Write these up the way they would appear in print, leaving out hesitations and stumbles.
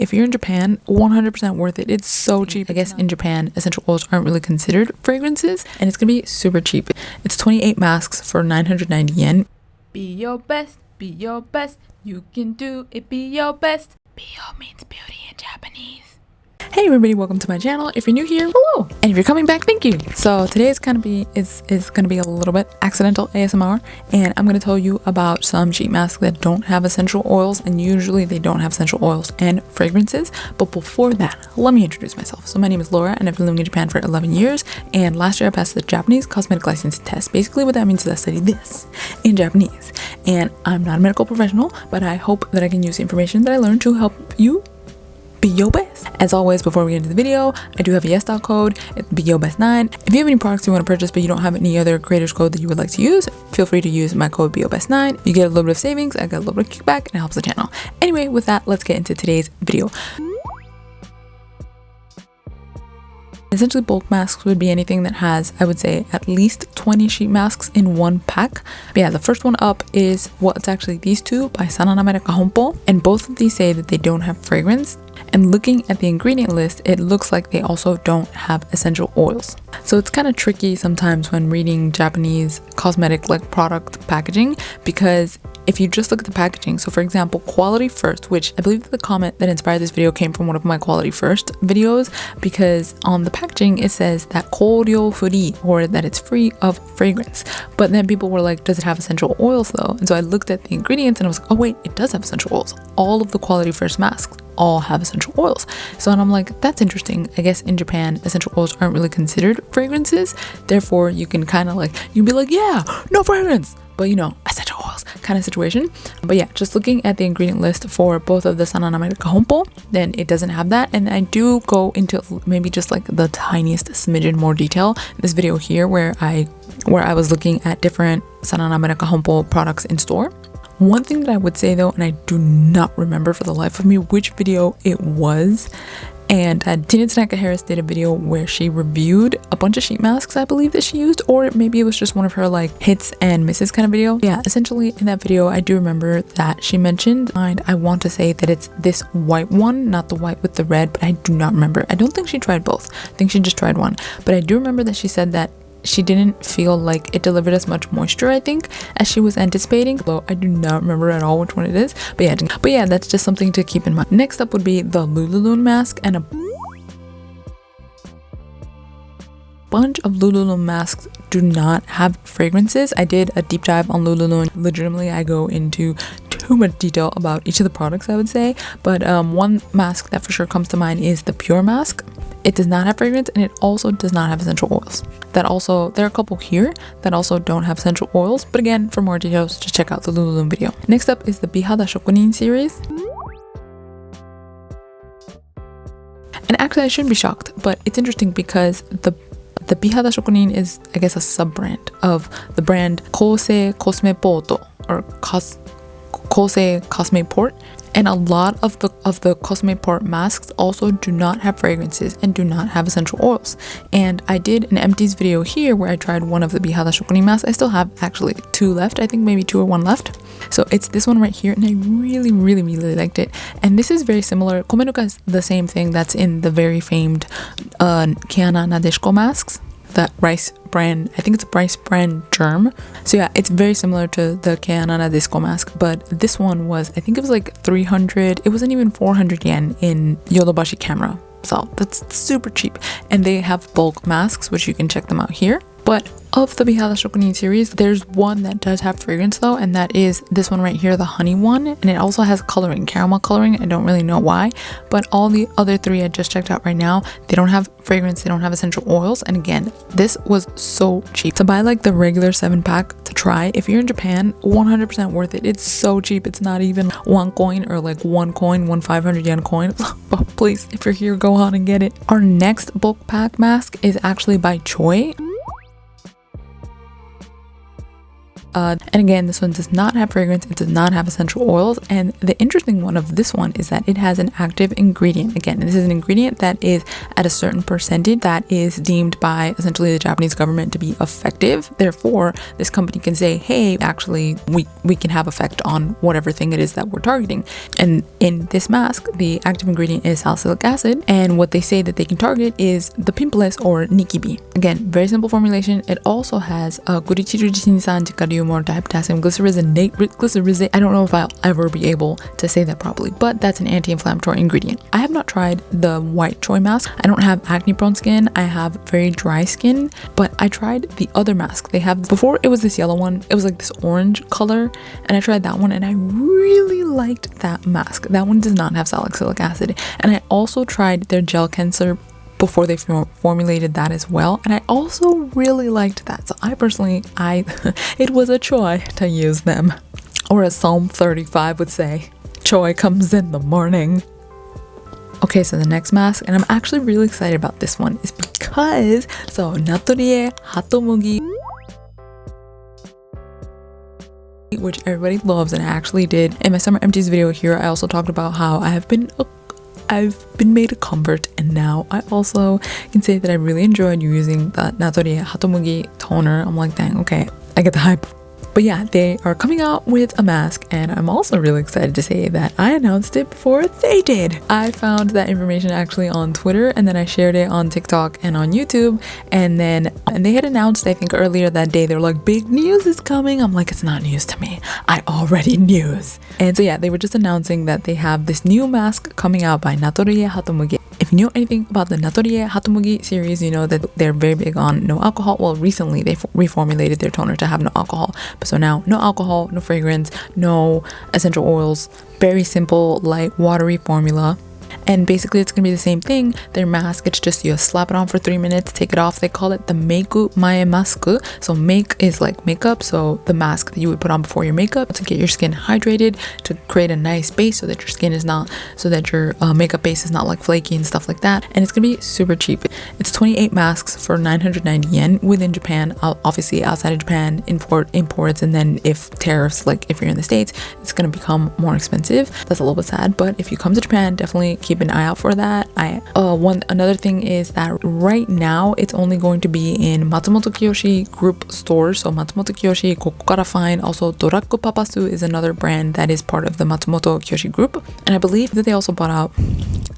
If you're in Japan, 100% worth it. It's so cheap. I guess in Japan, essential oils aren't really considered fragrances, and it's gonna be super cheap. It's 28 masks for 990 yen. Be your best, be your best. You can do it, be your best. Bio means beauty in Japanese. Hey everybody, welcome to my channel. If you're new here, hello, and if you're coming back, thank you. So today is gonna be a little bit accidental ASMR, and I'm gonna tell you about some sheet masks that don't have essential oils, and usually they don't have essential oils and fragrances. But before that, let me introduce myself. So my name is Laura, and I've been living in Japan for 11 years, and last year I passed the Japanese cosmetic license test. Basically what that means is I study this in Japanese, and I'm not a medical professional, but I hope that I can use the information that I learned to help you be your best. As always, before we get into the video, I do have a YesStyle code. It's BeauTea9. If you have any products you want to purchase but you don't have any other creators code that you would like to use, feel free to use my code BeauTea9. You get a little bit of savings, I got a little bit of kickback, and it helps the channel. Anyway, with that, let's get into today's video. Essentially, bulk masks would be anything that has, I would say, at least 20 sheet masks in one pack. But yeah, the first one up is what's actually these two by Honpo, and both of these say that they don't have fragrance. And looking at the ingredient list, it looks like they also don't have essential oils. So it's kind of tricky sometimes when reading Japanese cosmetic product packaging, because if you just look at the packaging, so for example, quality first, which I believe the comment that inspired this video came from one of my quality first videos, because on the packaging it says that koryo free, or that it's free of fragrance. But then people were like, does it have essential oils though? And so I looked at the ingredients and I was like, oh wait, it does have essential oils. All of the quality first masks all have essential oils. So and I'm like, that's interesting. I guess in Japan, essential oils aren't really considered fragrances. Therefore, you can kind of you'd be like, yeah, no fragrance, but you know, essential oils kind of situation. But yeah, just looking at the ingredient list for both of the Honpo, then it doesn't have that. And I do go into maybe just the tiniest smidgen more detail in this video here where I was looking at different Honpo products in store. One thing that I would say though, and I do not remember for the life of me which video it was, and Tina Tanaka Harris did a video where she reviewed a bunch of sheet masks, I believe, that she used, or maybe it was just one of her hits and misses kind of video. Yeah, essentially in that video, I do remember that she mentioned, and I want to say that it's this white one, not the white with the red, but I do not remember. I don't think she tried both. I think she just tried one, but I do remember that she said that she didn't feel like it delivered as much moisture, I think, as she was anticipating. Though I do not remember at all which one it is. But yeah, that's just something to keep in mind. Next up would be the Lululun mask, and a bunch of Lululun masks do not have fragrances. I did a deep dive on Lululun. Legitimately, I go into too much detail about each of the products, I would say. But one mask that for sure comes to mind is the Pure mask. It does not have fragrance, and it also does not have essential oils. There are a couple here that also don't have essential oils, but again, for more details, just check out the Lululun video. Next up is the Bihada Shokunin series. And actually, I shouldn't be shocked, but it's interesting because the Bihada Shokunin is, I guess, a sub-brand of the brand Cosmeport, or Cosmeport. And a lot of the Cosmeport masks also do not have fragrances and do not have essential oils. And I did an empties video here where I tried one of the Bihada Shokunin masks. I still have actually two left. I think maybe two or one left. So it's this one right here, and I really, really, really liked it. And this is very similar. Komenuka is the same thing that's in the very famed Keana Nadeshiko masks. That rice brand, I think it's a rice brand Germ. So yeah, it's very similar to the Keana Nadeshiko mask, but this one was, I think it was 300, it wasn't even 400 yen in Yodobashi camera. So that's super cheap. And they have bulk masks, which you can check them out here. But of the Bihada Shokunin series, there's one that does have fragrance though, and that is this one right here, the honey one. And it also has coloring, caramel coloring. I don't really know why, but all the other three I just checked out right now, they don't have fragrance, they don't have essential oils. And again, this was so cheap. So buy the regular 7-pack to try. If you're in Japan, 100% worth it. It's so cheap. It's not even one coin or one 500 yen coin. But please, if you're here, go on and get it. Our next bulk pack mask is actually by Choi. And again, this one does not have fragrance, it does not have essential oils, and the interesting one of this one is that it has an active ingredient. Again, this is an ingredient that is at a certain percentage that is deemed by essentially the Japanese government to be effective. Therefore, this company can say, hey, actually we can have effect on whatever thing it is that we're targeting. And in this mask, the active ingredient is salicylic acid, and what they say that they can target is the pimples or nikibi. Again, very simple formulation. It also has glutathione dicalcium dipotassium glycerinate. I don't know if I'll ever be able to say that properly, but that's an anti-inflammatory ingredient. I have not tried the white Choi mask. I don't have acne prone skin. I have very dry skin, but I tried the other mask they have. Before, it was this yellow one. It was like this orange color, and I tried that one and I really liked that mask. That one does not have salicylic acid. And I also tried their gel cleanser before they formulated that as well, and I also really liked that. So I personally, it was a Choi to use them, or as Psalm 35 would say, Choi comes in the morning. Okay, so the next mask, and I'm actually really excited about this one, is because Naturie Hatomugi, which everybody loves, and I actually did in my summer empties video here. I also talked about how I've been made a convert, and now I also can say that I really enjoyed using the Naturie Hatomugi toner. I'm like, dang, okay, I get the hype. But yeah, they are coming out with a mask, and I'm also really excited to say that I announced it before they did. I found that information actually on Twitter, and then I shared it on TikTok and on YouTube, and they had announced, I think earlier that day, they were like, big news is coming. I'm like, it's not news to me, I already knew. And so yeah, they were just announcing that they have this new mask coming out by Naturie Hatomugi. If you know anything about the Naturie Hatomugi series, you know that they're very big on no alcohol. Well, recently they reformulated their toner to have no alcohol. But so now, no alcohol, no fragrance, no essential oils, very simple, light, watery formula. And basically it's gonna be the same thing. Their mask, it's just you slap it on for 3 minutes, take it off. They call it the Meiku Mae Mask. So make is like makeup, so the mask that you would put on before your makeup to get your skin hydrated, to create a nice base so that your skin is not, so that your makeup base is not like flaky and stuff like that. And it's gonna be super cheap. It's 28 masks for 990 yen within Japan. Obviously outside of Japan, imports, and then if tariffs, like if you're in the States, it's gonna become more expensive. That's a little bit sad, but if you come to Japan, definitely keep an eye out for that. Another thing is that right now it's only going to be in Matsumoto Kiyoshi group stores. So Matsumoto Kiyoshi, Kokokara Fine, also Doraku Papasu is another brand that is part of the Matsumoto Kiyoshi group. And I believe that they also bought out,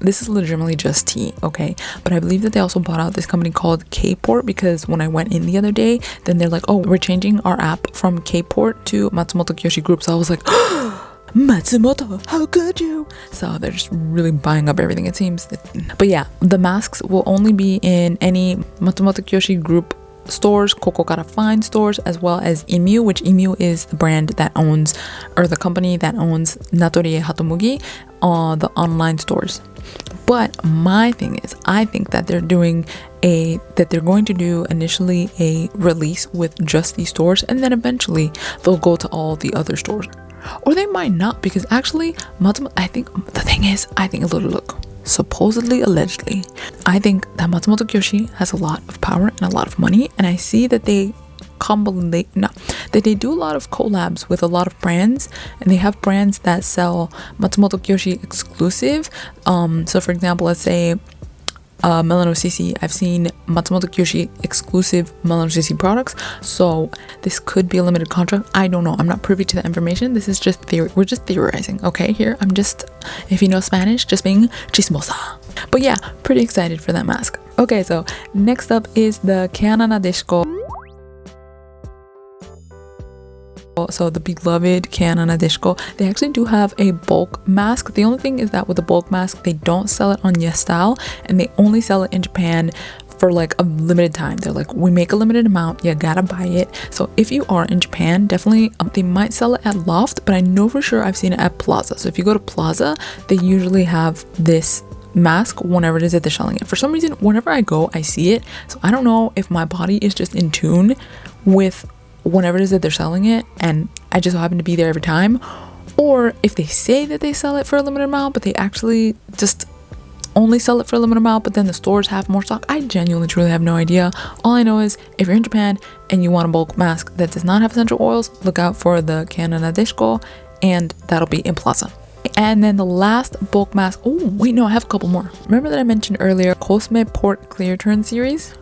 this is legitimately just tea, okay, but I believe that they also bought out this company called Kport, because when I went in the other day, then they're like, oh, we're changing our app from Kport to Matsumoto Kiyoshi group. So I was like, Matsumoto, how could you? So they're just really buying up everything, it seems. But yeah, the masks will only be in any Matsumoto Kiyoshi group stores, Kokokara Fine stores, as well as Imu, which Imu is the brand that owns, or the company that owns Naturie Hatomugi, the online stores. But my thing is, I think that they're going to do initially a release with just these stores, and then eventually they'll go to all the other stores. Or they might not, because actually I think look, supposedly, allegedly, I think that Matsumoto Kiyoshi has a lot of power and a lot of money, and I see that they do a lot of collabs with a lot of brands, and they have brands that sell Matsumoto Kiyoshi exclusive. So for example, let's say Melano CC, I've seen Matsumoto Kiyoshi exclusive Melano CC products, so this could be a limited contract. I don't know, I'm not privy to the information. This is just theory, we're just theorizing, okay? Here I'm just, if you know Spanish, just being chismosa. But yeah, pretty excited for that mask. Okay, so next up is the Keana Nadeshiko. So the beloved Keana Nadeshiko, they actually do have a bulk mask. The only thing is that with the bulk mask, they don't sell it on YesStyle, and they only sell it in Japan for like a limited time. They're like, we make a limited amount, you gotta buy it. So if you are in Japan, definitely they might sell it at Loft, but I know for sure I've seen it at Plaza. So if you go to Plaza, they usually have this mask whenever it is that they're selling it. For some reason, whenever I go, I see it. So I don't know if my body is just in tune with whenever it is that they're selling it, and I just happen to be there every time, or if they say that they sell it for a limited amount but they actually just only sell it for a limited amount, but then the stores have more stock. I genuinely truly have no idea. All I know is if you're in Japan and you want a bulk mask that does not have essential oils, look out for the Keana Nadeshiko, and that'll be in Plaza. And then the last bulk mask, oh wait, no, I have a couple more. Remember that I mentioned earlier Cosmeport Clear Turn series?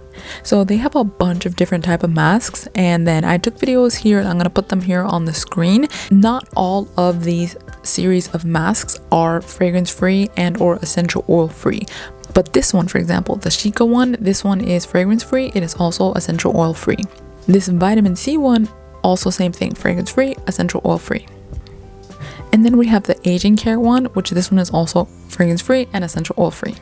So they have a bunch of different type of masks, and then I took videos here and I'm going to put them here on the screen. Not all of these series of masks are fragrance free and or essential oil free, but this one, for example, the Shika one, this one is fragrance free. It is also essential oil free. This vitamin C one, also same thing, fragrance free, essential oil free. And then we have the aging care one, which this one is also fragrance free and essential oil free.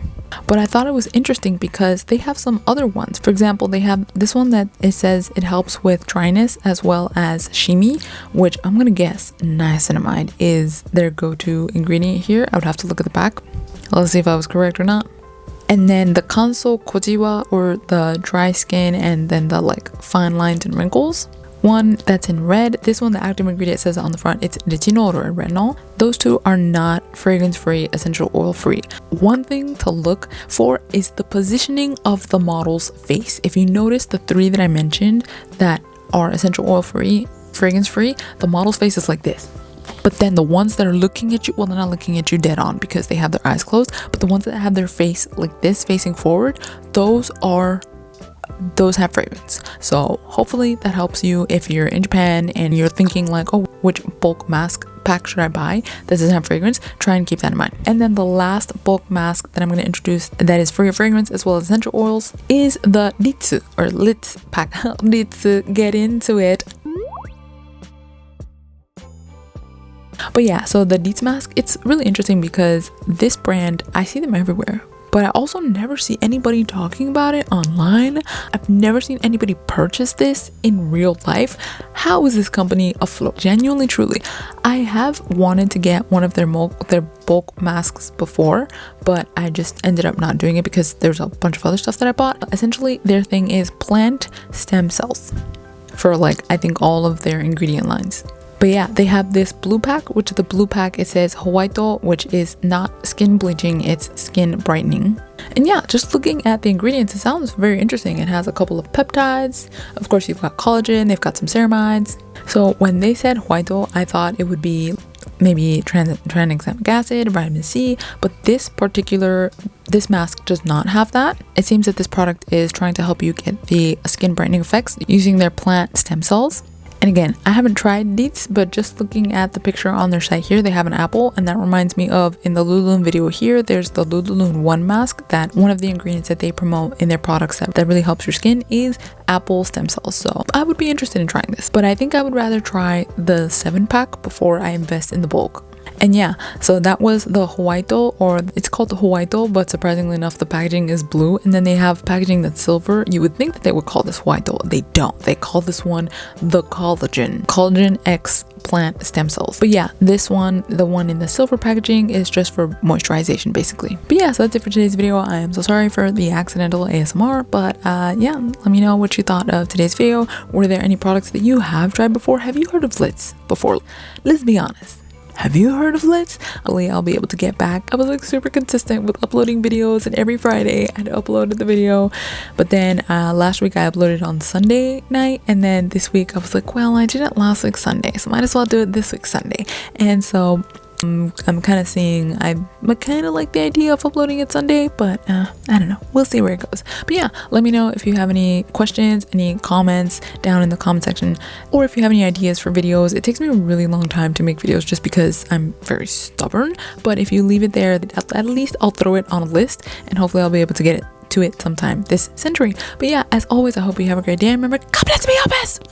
But I thought it was interesting because they have some other ones. For example, they have this one that it says it helps with dryness as well as shimi, which I'm gonna guess niacinamide is their go-to ingredient here. I would have to look at the back. Let's see if I was correct or not. And then the Kanso Kojiwa, or the dry skin and then the like fine lines and wrinkles. One that's in red, this one, the active ingredient says on the front, it's retinol or retinol. Those two are not fragrance free, essential oil free. One thing to look for is the positioning of the model's face. If you notice the three that I mentioned that are essential oil free, fragrance free, the model's face is like this. But then the ones that are looking at you, well, they're not looking at you dead on because they have their eyes closed, but the ones that have their face like this facing forward, those have fragrance. So hopefully that helps you if you're in Japan and you're thinking like, oh, which bulk mask pack should I buy that doesn't have fragrance? Try and keep that in mind. And then the last bulk mask that I'm going to introduce that is free of fragrance as well as essential oils is the Linkz or Linkz pack. Let's get into it. But yeah, so the Linkz mask, it's really interesting because this brand, I see them everywhere, but I also never see anybody talking about it online. I've never seen anybody purchase this in real life. How is this company afloat? Genuinely, truly. I have wanted to get one of their bulk masks before, but I just ended up not doing it because there's a bunch of other stuff that I bought. Essentially, their thing is plant stem cells for like, I think all of their ingredient lines. But yeah, they have this blue pack, which the blue pack, it says Howaito, which is not skin bleaching, it's skin brightening. And yeah, just looking at the ingredients, it sounds very interesting. It has a couple of peptides. Of course, you've got collagen, they've got some ceramides. So when they said Howaito, I thought it would be maybe tranexamic acid, vitamin C, but this mask does not have that. It seems that this product is trying to help you get the skin brightening effects using their plant stem cells. And again, I haven't tried these, but just looking at the picture on their site here, they have an apple, and that reminds me of in the Lululun video here, there's the Lululun 1 mask that one of the ingredients that they promote in their products that really helps your skin is apple stem cells. So I would be interested in trying this, but I think I would rather try the 7-pack before I invest in the bulk. And yeah, so that was the Howaito, or it's called the Howaito, but surprisingly enough, the packaging is blue, and then they have packaging that's silver. You would think that they would call this Howaito. They don't. They call this one the Collagen X plant stem cells. But yeah, this one, the one in the silver packaging, is just for moisturization basically. But yeah, so that's it for today's video. I am so sorry for the accidental ASMR, but yeah, let me know what you thought of today's video. Were there any products that you have tried before? Have you heard of Linkz before? Let's be honest. Have you heard of Linkz? Hopefully I'll be able to get back. I was like super consistent with uploading videos, and every Friday I uploaded the video. But then last week I uploaded on Sunday night, and then this week I was like, well, I did it last week Sunday, so might as well do it this week Sunday. And so I'm kind of seeing, I kind of like the idea of uploading it Sunday, but I don't know, we'll see where it goes. But yeah, let me know if you have any questions, any comments down in the comment section, or if you have any ideas for videos. It takes me a really long time to make videos just because I'm very stubborn, but if you leave it there, at least I'll throw it on a list, and hopefully I'll be able to get it to it sometime this century. But yeah, as always, I hope you have a great day. Remember, God bless me, your best.